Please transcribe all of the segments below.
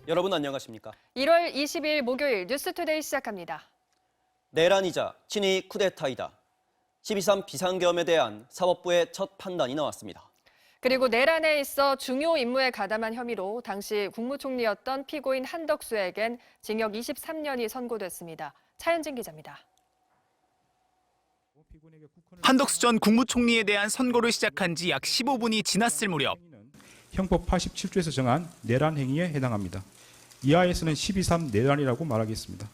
여러분 안녕하십니까? 1월 20일 목요일 뉴스투데이 시작합니다. 내란이자 친위 쿠데타이다. 12.3 비상계엄에 대한 사법부의 첫 판단이 나왔습니다. 그리고 내란에 있어 중요 임무에 가담한 혐의로 당시 국무총리였던 피고인 한덕수에겐 징역 23년이 선고됐습니다. 차현진 기자입니다. 한덕수 전 국무총리에 대한 선고를 시작한 지 약 15분이 지났을 무렵 형법 87조에서 정한 내란 행위에 해당합니다. 이하에서는 12.3 내란이라고 말하겠습니다.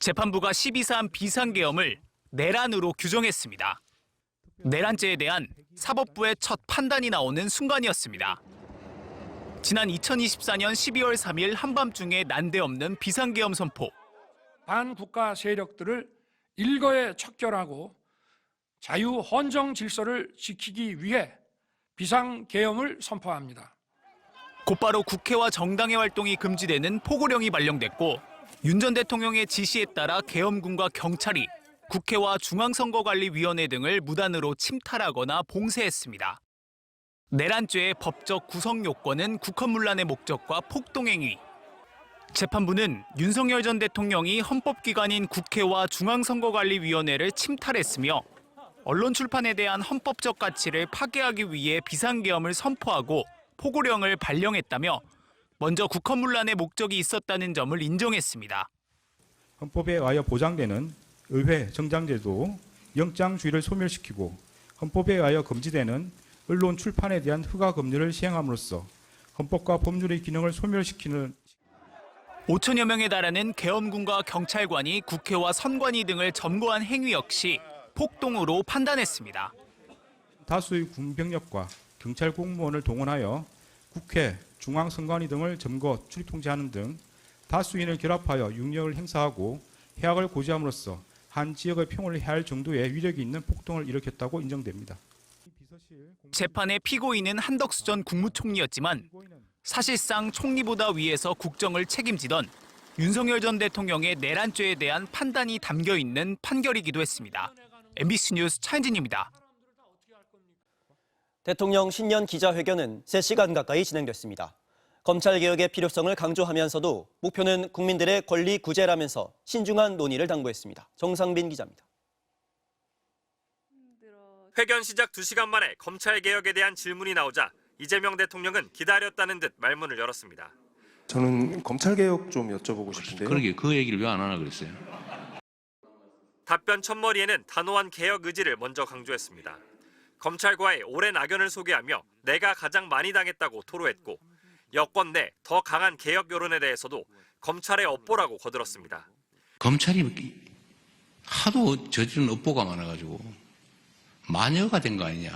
재판부가 12.3 비상계엄을 내란으로 규정했습니다. 내란죄에 대한 사법부의 첫 판단이 나오는 순간이었습니다. 지난 2024년 12월 3일 한밤중에 난데없는 비상계엄 선포. 반국가 세력들을 일거에 척결하고 자유 헌정 질서를 지키기 위해 비상계엄을 선포합니다. 곧바로 국회와 정당의 활동이 금지되는 포고령이 발령됐고 윤 전 대통령의 지시에 따라 계엄군과 경찰이 국회와 중앙선거관리위원회 등을 무단으로 침탈하거나 봉쇄했습니다. 내란죄의 법적 구성 요건은 국헌문란의 목적과 폭동행위. 재판부는 윤석열 전 대통령이 헌법기관인 국회와 중앙선거관리위원회를 침탈했으며 언론 출판에 대한 헌법적 가치를 파괴하기 위해 비상계엄을 선포하고 포고령을 발령했다며 먼저 국헌문란의 목적이 있었다는 점을 인정했습니다. 헌법에 의하여 보장되는 의회 정당제도 영장주의를 소멸시키고 헌법에 의하여 금지되는 언론 출판에 대한 허가 금지를 시행함으로써 헌법과 법률의 기능을 소멸시키는 5천여 명에 달하는 계엄군과 경찰관이 국회와 선관위 등을 점거한 행위 역시 폭동으로 판단했습니다. 다수의 군병력과 경찰 공무원을 동원하여 국회, 중앙선관위 등을 점거, 출입 통제하는 등 다수인을 결합하여 육력을 행사하고 해악을 고지함으로써 한 지역의 평화를 해할 정도의 위력이 있는 폭동을 일으켰다고 인정됩니다. 재판의 피고인은 한덕수 전 국무총리였지만 사실상 총리보다 위에서 국정을 책임지던 윤석열 전 대통령의 내란죄에 대한 판단이 담겨 있는 판결이기도 했습니다. MBC 뉴스 차현진입니다. 대통령 신년 기자회견은 3시간 가까이 진행됐습니다. 검찰개혁의 필요성을 강조하면서도 목표는 국민들의 권리 구제라면서 신중한 논의를 당부했습니다. 정상빈 기자입니다. 회견 시작 2시간 만에 검찰개혁에 대한 질문이 나오자 이재명 대통령은 기다렸다는 듯 말문을 열었습니다. 저는 검찰개혁 좀 여쭤보고 싶은데요. 그러게 그 얘기를 왜 안 하나 그랬어요. 답변 첫머리에는 단호한 개혁 의지를 먼저 강조했습니다. 검찰과의 오랜 악연을 소개하며 내가 가장 많이 당했다고 토로했고 여권 내 더 강한 개혁 여론에 대해서도 검찰의 업보라고 거들었습니다. 검찰이 하도 저지른 업보가 많아가지고 마녀가 된 거 아니냐.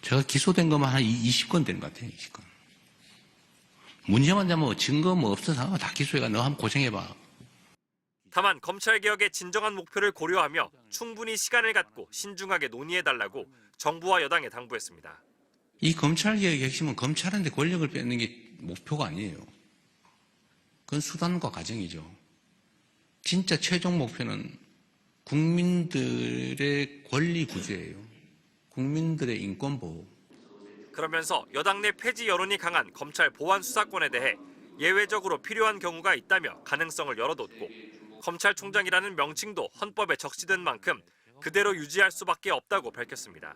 제가 기소된 것만 한 20건 되는 것 같아요. 20건. 문제만 잡으면 증거 뭐 없어서 다 기소해가 너 한번 고생해봐. 다만 검찰개혁의 진정한 목표를 고려하며 충분히 시간을 갖고 신중하게 논의해달라고 정부와 여당에 당부했습니다. 이 검찰개혁의 핵심은 검찰한테 권력을 뺏는 게 목표가 아니에요. 그건 수단과 과정이죠. 진짜 최종 목표는 국민들의 권리 구제예요. 국민들의 인권 보호. 그러면서 여당 내 폐지 여론이 강한 검찰 보안 수사권에 대해 예외적으로 필요한 경우가 있다며 가능성을 열어뒀고 검찰총장이라는 명칭도 헌법에 적시된 만큼 그대로 유지할 수밖에 없다고 밝혔습니다.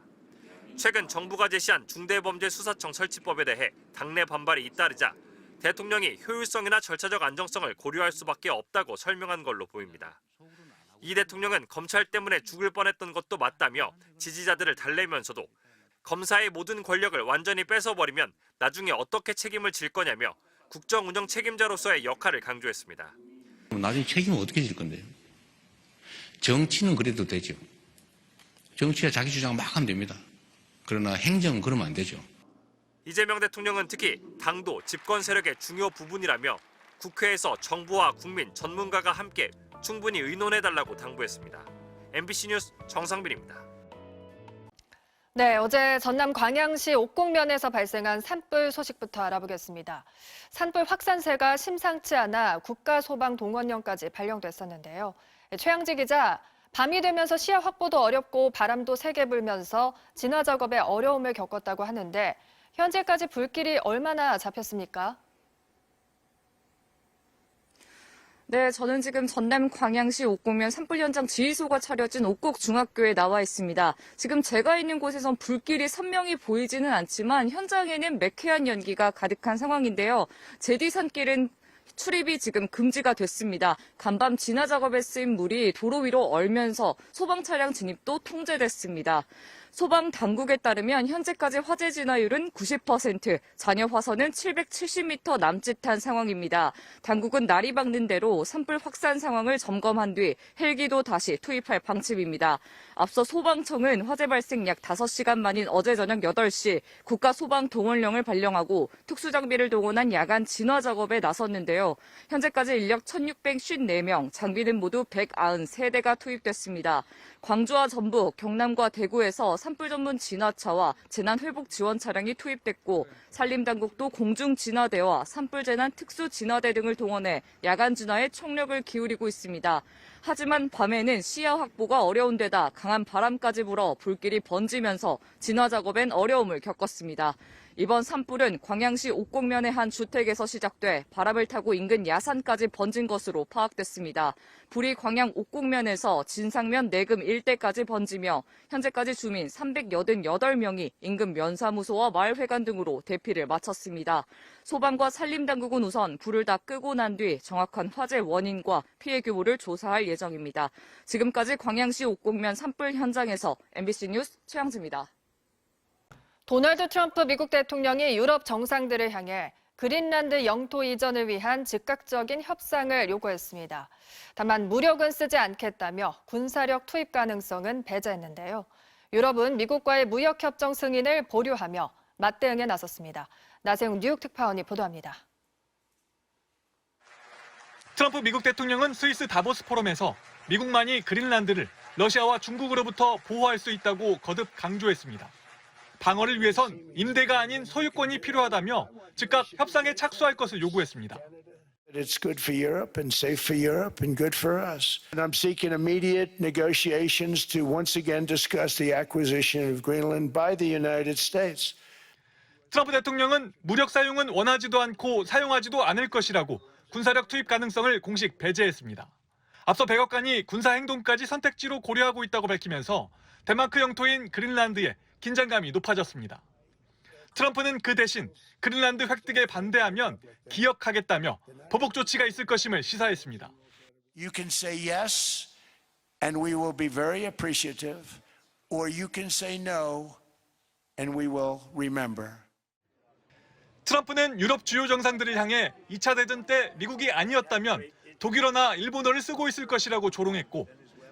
최근 정부가 제시한 중대범죄수사청 설치법에 대해 당내 반발이 잇따르자 대통령이 효율성이나 절차적 안정성을 고려할 수밖에 없다고 설명한 걸로 보입니다. 이 대통령은 검찰 때문에 죽을 뻔했던 것도 맞다며 지지자들을 달래면서도 검사의 모든 권력을 완전히 뺏어버리면 나중에 어떻게 책임을 질 거냐며 국정 운영 책임자로서의 역할을 강조했습니다. 나중에 책임은 어떻게 질 건데요? 정치는 그래도 되죠. 정치가 자기 주장 막 하면 됩니다. 그러나 행정은 그러면 안 되죠. 이재명 대통령은 특히 당도 집권 세력의 중요 부분이라며 국회에서 정부와 국민, 전문가가 함께 충분히 의논해달라고 당부했습니다. MBC 뉴스 정상빈입니다. 네, 어제 전남 광양시 옥곡면에서 발생한 산불 소식부터 알아보겠습니다. 산불 확산세가 심상치 않아 국가소방동원령까지 발령됐었는데요. 최양지 기자, 밤이 되면서 시야 확보도 어렵고 바람도 세게 불면서 진화 작업에 어려움을 겪었다고 하는데 현재까지 불길이 얼마나 잡혔습니까? 네, 저는 지금 전남 광양시 옥곡면 산불 현장 지휘소가 차려진 옥곡 중학교에 나와 있습니다. 지금 제가 있는 곳에선 불길이 선명히 보이지는 않지만 현장에는 매캐한 연기가 가득한 상황인데요. 제디 산길은 출입이 지금 금지가 됐습니다. 간밤 진화 작업에 쓰인 물이 도로 위로 얼면서 소방 차량 진입도 통제됐습니다. 소방 당국에 따르면 현재까지 화재 진화율은 90%, 잔여 화선은 770m 남짓한 상황입니다. 당국은 날이 밝는 대로 산불 확산 상황을 점검한 뒤 헬기도 다시 투입할 방침입니다. 앞서 소방청은 화재 발생 약 5시간 만인 어제 저녁 8시 국가소방동원령을 발령하고 특수장비를 동원한 야간 진화 작업에 나섰는데요. 현재까지 인력 1,654명, 장비는 모두 193대가 투입됐습니다. 광주와 전북, 경남과 대구에서 산불 전문 진화차와 재난 회복 지원 차량이 투입됐고 산림당국도 공중 진화대와 산불 재난 특수 진화대 등을 동원해 야간 진화에 총력을 기울이고 있습니다. 하지만 밤에는 시야 확보가 어려운 데다 강한 바람까지 불어 불길이 번지면서 진화 작업엔 어려움을 겪었습니다. 이번 산불은 광양시 옥곡면의 한 주택에서 시작돼 바람을 타고 인근 야산까지 번진 것으로 파악됐습니다. 불이 광양 옥곡면에서 진상면 내금 일대까지 번지며 현재까지 주민 388명이 인근 면사무소와 마을회관 등으로 대피를 마쳤습니다. 소방과 산림당국은 우선 불을 다 끄고 난 뒤 정확한 화재 원인과 피해 규모를 조사할 예정입니다. 지금까지 광양시 옥곡면 산불 현장에서 MBC 뉴스 최양지입니다. 도널드 트럼프 미국 대통령이 유럽 정상들을 향해 그린란드 영토 이전을 위한 즉각적인 협상을 요구했습니다. 다만 무력은 쓰지 않겠다며 군사력 투입 가능성은 배제했는데요. 유럽은 미국과의 무역협정 승인을 보류하며 맞대응에 나섰습니다. 나세웅 뉴욕 특파원이 보도합니다. 트럼프 미국 대통령은 스위스 다보스 포럼에서 미국만이 그린란드를 러시아와 중국으로부터 보호할 수 있다고 거듭 강조했습니다. 방어를 위해선 임대가 아닌 소유권이 필요하다며 즉각 협상에 착수할 것을 요구했습니다. It's good for Europe and safe for Europe and good for us. And I'm seeking immediate negotiations to once again discuss the acquisition of Greenland by the United States. 트럼프 대통령은 무력 사용은 원하지도 않고 사용하지도 않을 것이라고 군사력 투입 가능성을 공식 배제했습니다. 앞서 백악관이 군사 행동까지 선택지로 고려하고 있다고 밝히면서 덴마크 영토인 그린란드에 긴장감이 높아졌습니다. 트럼프는 그 대신 그린란드 획득에 반대하면 기억하겠다며 보복 조치가 있을 것임을 시사했습니다. You can say yes and we will be very appreciative, or you can say no and we will remember. 트럼프는 유럽 주요 정상들을 향해 2차 대전 때 미국이 아니었다면 독일어나 일본어를 쓰고 있을 것이라고 조롱했고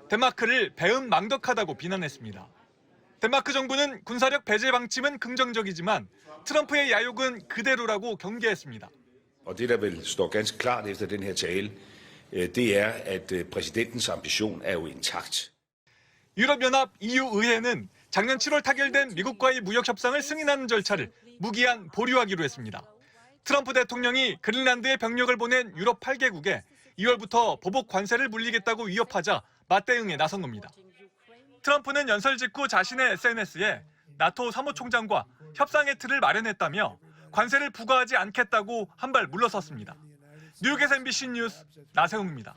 덴마크를 배은망덕하다고 비난했습니다. 덴마크 정부는 군사력 배제 방침은 긍정적이지만 트럼프의 야욕은 그대로라고 경계했습니다. Og det der vel står ganske klart efter den her tale, det er at præsidentens ambition er jo intakt. 유럽연합 EU 의회는 작년 7월 타결된 미국과의 무역 협상을 승인하는 절차를 무기한 보류하기로 했습니다. 트럼프 대통령이 그린란드에 병력을 보낸 유럽 8개국에 2월부터 보복 관세를 물리겠다고 위협하자 맞대응에 나선 겁니다. 트럼프는 연설 직후 자신의 SNS에 나토 사무총장과 협상의 틀을 마련했다며 관세를 부과하지 않겠다고 한 발 물러섰습니다. 뉴욕에서 MBC 뉴스 나세웅입니다.